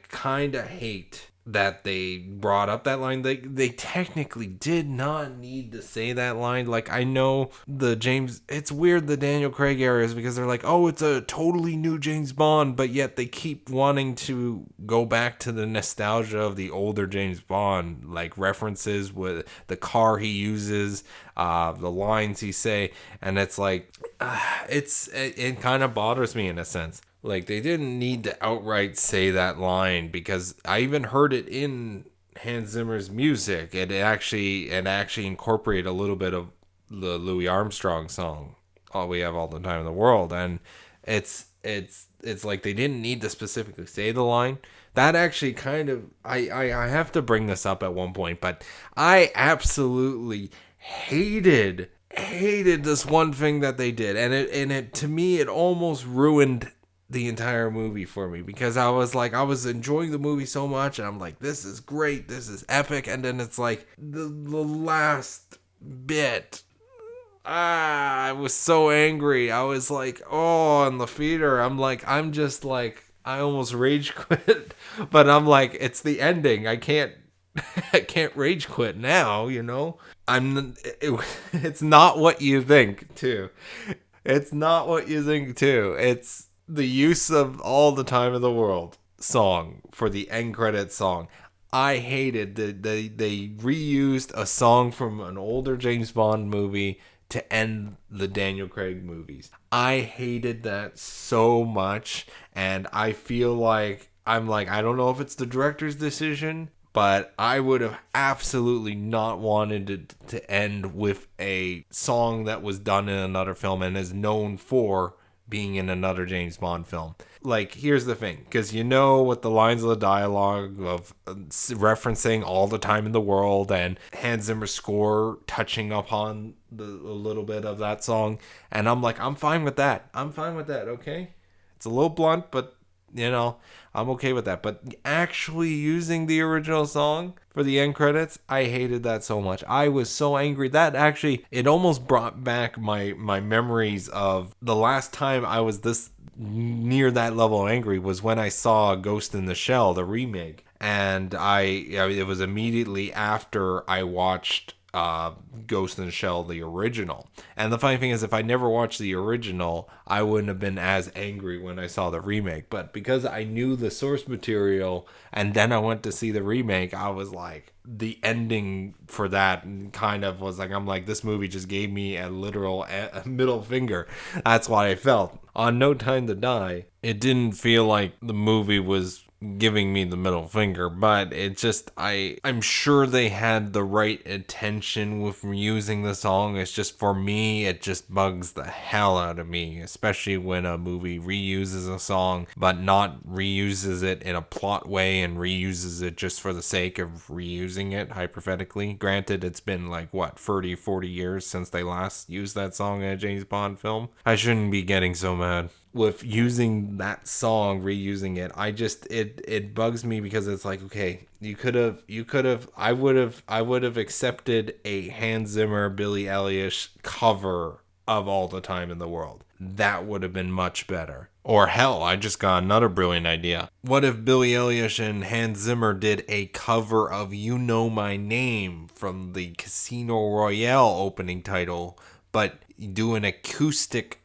kind of hate that they brought up that line. They technically did not need to say that line. Like, I know it's weird, the Daniel Craig areas, because they're like, oh, it's a totally new James Bond, but yet they keep wanting to go back to the nostalgia of the older James Bond, like references with the car he uses, the lines he say, and it's like, it kind of bothers me in a sense. Like, they didn't need to outright say that line, because I even heard it in Hans Zimmer's music. It actually incorporated a little bit of the Louis Armstrong song, All We Have All the Time in the World. And it's like they didn't need to specifically say the line. That actually kind of, I have to bring this up at one point, but I absolutely hated this one thing that they did. And it to me, it almost ruined the entire movie for me, because I was enjoying the movie so much, and I'm like, this is great, this is epic, and then it's like the last bit, I was so angry. I was like, oh, in the theater, I'm just like, I almost rage quit, but I'm like, it's the ending, I can't rage quit now, it's not what you think too. It's the use of All the Time in the World song for the end credits song. I hated that they reused a song from an older James Bond movie to end the Daniel Craig movies. I hated that so much, and I feel like, I don't know if it's the director's decision, but I would have absolutely not wanted it to end with a song that was done in another film and is known for being in another James Bond film. Like, here's the thing, because what the lines of the dialogue of referencing All the Time in the World and Hans Zimmer's score touching upon a little bit of that song, and I'm like, I'm fine with that, okay? It's a little blunt, but I'm okay with that. But actually using the original song for the end credits, I hated that so much. I was so angry. That actually, it almost brought back my memories of the last time I was this near that level of angry was when I saw Ghost in the Shell, the remake. And it was immediately after I watched Ghost in the Shell, the original. And the funny thing is, if I never watched the original, I wouldn't have been as angry when I saw the remake. But because I knew the source material and then I went to see the remake, I was like, the ending for that kind of was like, I'm like, this movie just gave me a literal middle finger. That's what I felt. On No Time to Die, it didn't feel like the movie was giving me the middle finger, but it just, I'm sure they had the right intention with using the song. It's just, for me, it just bugs the hell out of me, especially when a movie reuses a song but not reuses it in a plot way and reuses it just for the sake of reusing it, hypothetically. Granted, it's been like 30, 40 years since they last used that song in a James Bond film. I shouldn't be getting so mad with using that song, reusing it. It bugs me, because it's like, okay, I would have accepted a Hans Zimmer, Billie Eilish cover of All the Time in the World. That would have been much better. Or hell, I just got another brilliant idea. What if Billie Eilish and Hans Zimmer did a cover of You Know My Name from the Casino Royale opening title but do an acoustic,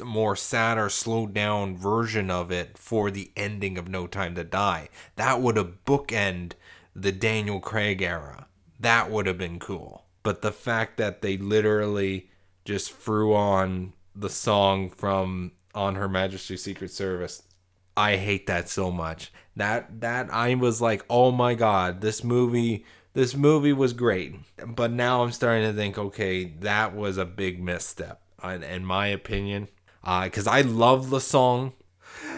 more sadder, slowed down version of it for the ending of No Time to Die. That would have bookend the Daniel Craig era. That would have been cool. But the fact that they literally just threw on the song from On Her Majesty's Secret Service, I hate that so much. That I was like, oh my god, this movie was great. But now I'm starting to think, okay, that was a big misstep, in my opinion. Because I love the song.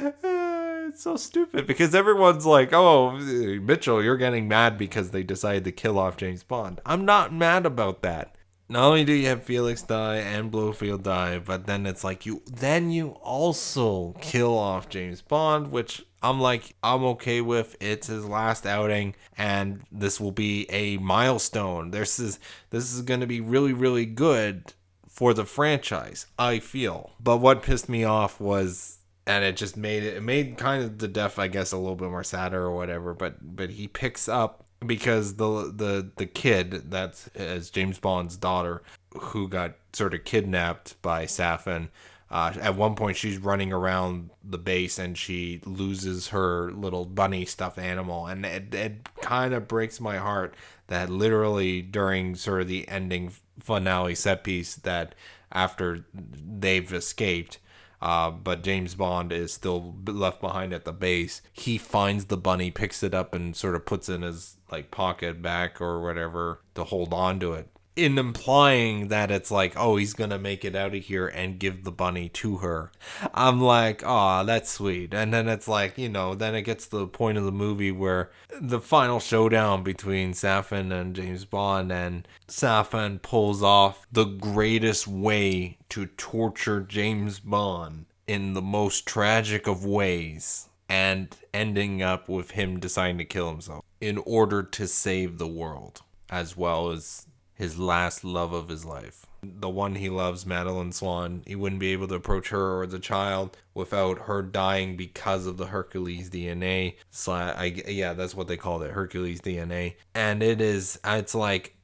It's so stupid because everyone's like, oh, Mitchell, you're getting mad because they decided to kill off James Bond. I'm not mad about that. Not only do you have Felix die and Blofeld die, but then it's like you also kill off James Bond, which I'm like, I'm okay with. It's his last outing, and this will be a milestone. This is going to be really, really good for the franchise, I feel. But what pissed me off was, and it made kind of the death, I guess, a little bit more sadder or whatever. But he picks up, because the kid that's as James Bond's daughter, who got sort of kidnapped by Safin. At one point, she's running around the base and she loses her little bunny stuffed animal, and it kind of breaks my heart that literally during sort of the ending finale set piece, that after they've escaped, but James Bond is still left behind at the base, he finds the bunny, picks it up, and sort of puts it in his like pocket back or whatever to hold on to it, in implying that it's like, oh, he's gonna make it out of here and give the bunny to her. I'm like, oh, that's sweet. And then it's like, then it gets to the point of the movie where the final showdown between Safin and James Bond, and Safin pulls off the greatest way to torture James Bond in the most tragic of ways, and ending up with him deciding to kill himself in order to save the world, as well as his last love of his life. The one he loves, Madeline Swan, he wouldn't be able to approach her or the child without her dying because of the Hercules DNA. That's what they called it, Hercules DNA. And it's like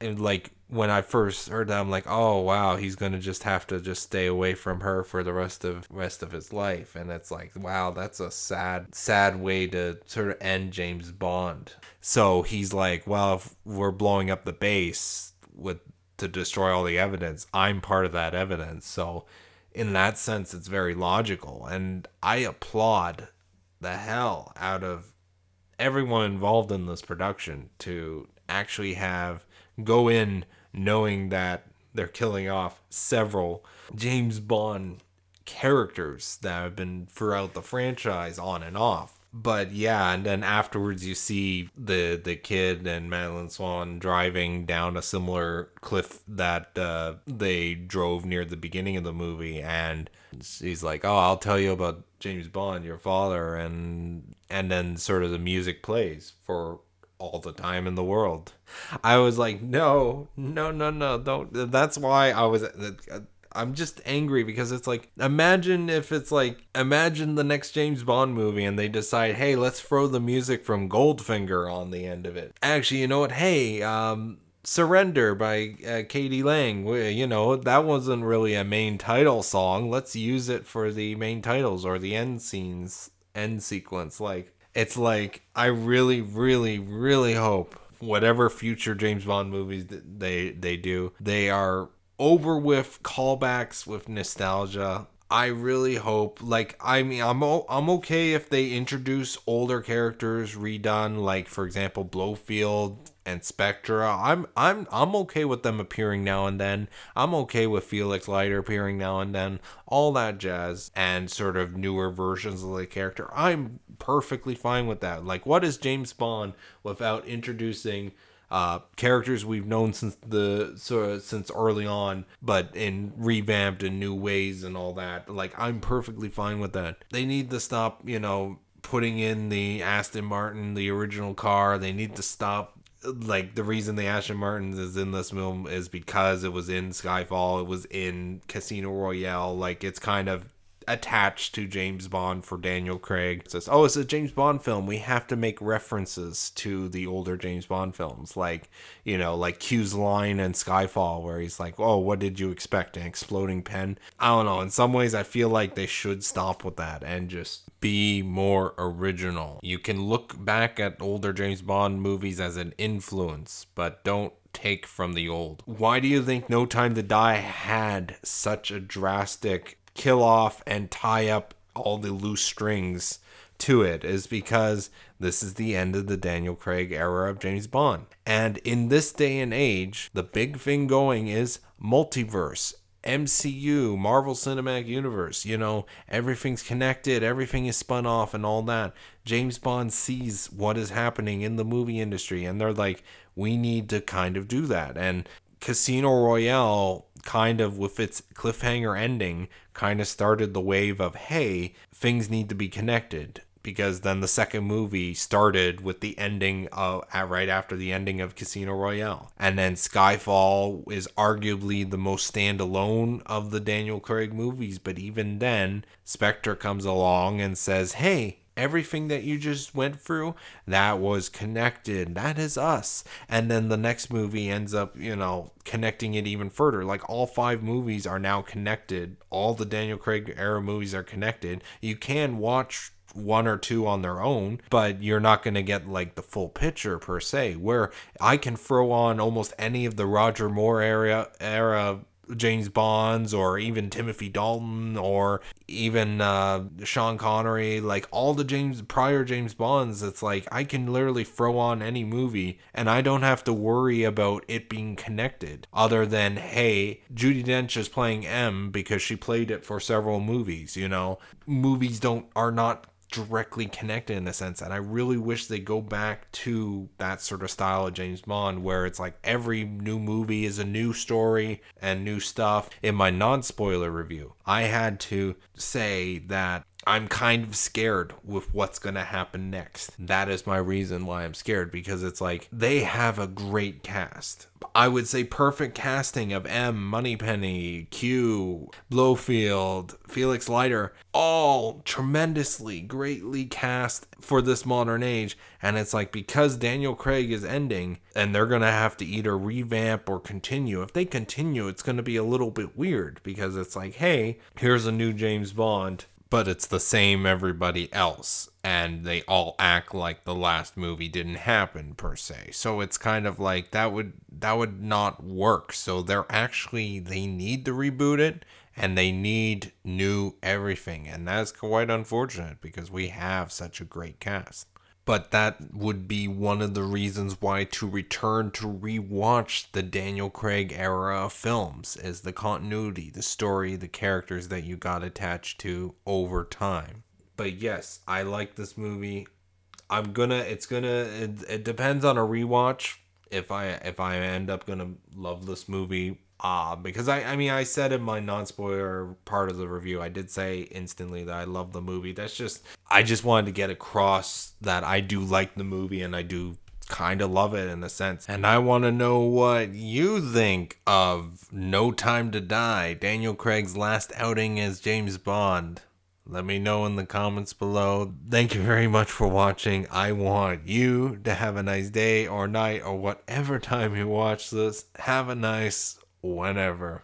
when I first heard that, I'm like, oh wow, he's gonna just have to just stay away from her for the rest of his life. And it's like, wow, that's a sad way to sort of end James Bond. So he's like, well, if we're blowing up the base to destroy all the evidence, I'm part of that evidence. So in that sense, it's very logical, and I applaud the hell out of everyone involved in this production to actually go in knowing that they're killing off several James Bond characters that have been throughout the franchise on and off. But yeah, and then afterwards you see the kid and Madeline Swan driving down a similar cliff that they drove near the beginning of the movie, and she's like, oh, I'll tell you about James Bond, your father, and then sort of the music plays for all the time in the world. I was like, no, don't. That's why I'm just angry, because it's like, imagine the next James Bond movie and they decide, hey, let's throw the music from Goldfinger on the end of it. Actually, you know what? Hey, Surrender by Katie Lang. That wasn't really a main title song. Let's use it for the main titles or the end sequence. It's like, I really, really, really hope whatever future James Bond movies they do, they are over with callbacks, with nostalgia. I really hope, I'm okay if they introduce older characters redone, like for example Blofeld and Spectra. I'm okay with them appearing now and then. I'm okay with Felix Leiter appearing now and then, all that jazz, and sort of newer versions of the character. I'm perfectly fine with that. Like, what is James Bond without introducing characters we've known since early on, but in revamped in new ways and all that? Like, I'm perfectly fine with that. They need to stop, putting in the Aston Martin, the original car. They need to stop. Like, the reason the Aston Martin is in this film is because it was in Skyfall, it was in Casino Royale. Like, it's kind of attached to James Bond for Daniel Craig. It says, oh, it's a James Bond film. We have to make references to the older James Bond films. Like, like Q's line in Skyfall where he's like, oh, what did you expect? An exploding pen? I don't know. In some ways, I feel like they should stop with that and just be more original. You can look back at older James Bond movies as an influence, but don't take from the old. Why do you think No Time to Die had such a drastic kill off and tie up all the loose strings to it? Is because this is the end of the Daniel Craig era of James Bond. And in this day and age, the big thing going is multiverse. MCU, Marvel Cinematic Universe, everything's connected, everything is spun off and all that. James Bond sees what is happening in the movie industry and they're like, we need to kind of do that. And Casino Royale, kind of with its cliffhanger ending, kind of started the wave of, hey, things need to be connected. Because then the second movie started with the ending right after the ending of Casino Royale. And then Skyfall is arguably the most standalone of the Daniel Craig movies. But even then, Spectre comes along and says, hey, everything that you just went through, that was connected. That is us. And then the next movie ends up, connecting it even further. Like all 5 movies are now connected. All the Daniel Craig era movies are connected. You can watch 1 or 2 on their own, but you're not going to get like the full picture per se, where I can throw on almost any of the Roger Moore era James Bonds, or even Timothy Dalton, or even Sean Connery, like all the prior James Bonds. It's like I can literally throw on any movie and I don't have to worry about it being connected, other than, hey, Judi Dench is playing M because she played it for several movies. Movies are not directly connected in a sense, and I really wish they go back to that sort of style of James Bond where it's like every new movie is a new story and new stuff. In my non-spoiler review, I had to say that I'm kind of scared with what's going to happen next. That is my reason why I'm scared, because it's like they have a great cast. I would say perfect casting of M, Moneypenny, Q, Blofeld, Felix Leiter, all tremendously, greatly cast for this modern age. And it's like, because Daniel Craig is ending and they're going to have to either revamp or continue. If they continue, it's going to be a little bit weird, because it's like, hey, here's a new James Bond, but it's the same everybody else, and they all act like the last movie didn't happen per se. So it's kind of like that would not work. So they need to reboot it, and they need new everything, and that's quite unfortunate because we have such a great cast. But that would be one of the reasons why to return to rewatch the Daniel Craig era of films, is the continuity, the story, the characters that you got attached to over time. But yes, I like this movie. It depends on a rewatch if I end up gonna love this movie. Because I said in my non-spoiler part of the review, I did say instantly that I love the movie. I just wanted to get across that I do like the movie and I do kind of love it in a sense. And I want to know what you think of No Time to Die, Daniel Craig's last outing as James Bond. Let me know in the comments below. Thank you very much for watching. I want you to have a nice day or night or whatever time you watch this. Have a nice whenever.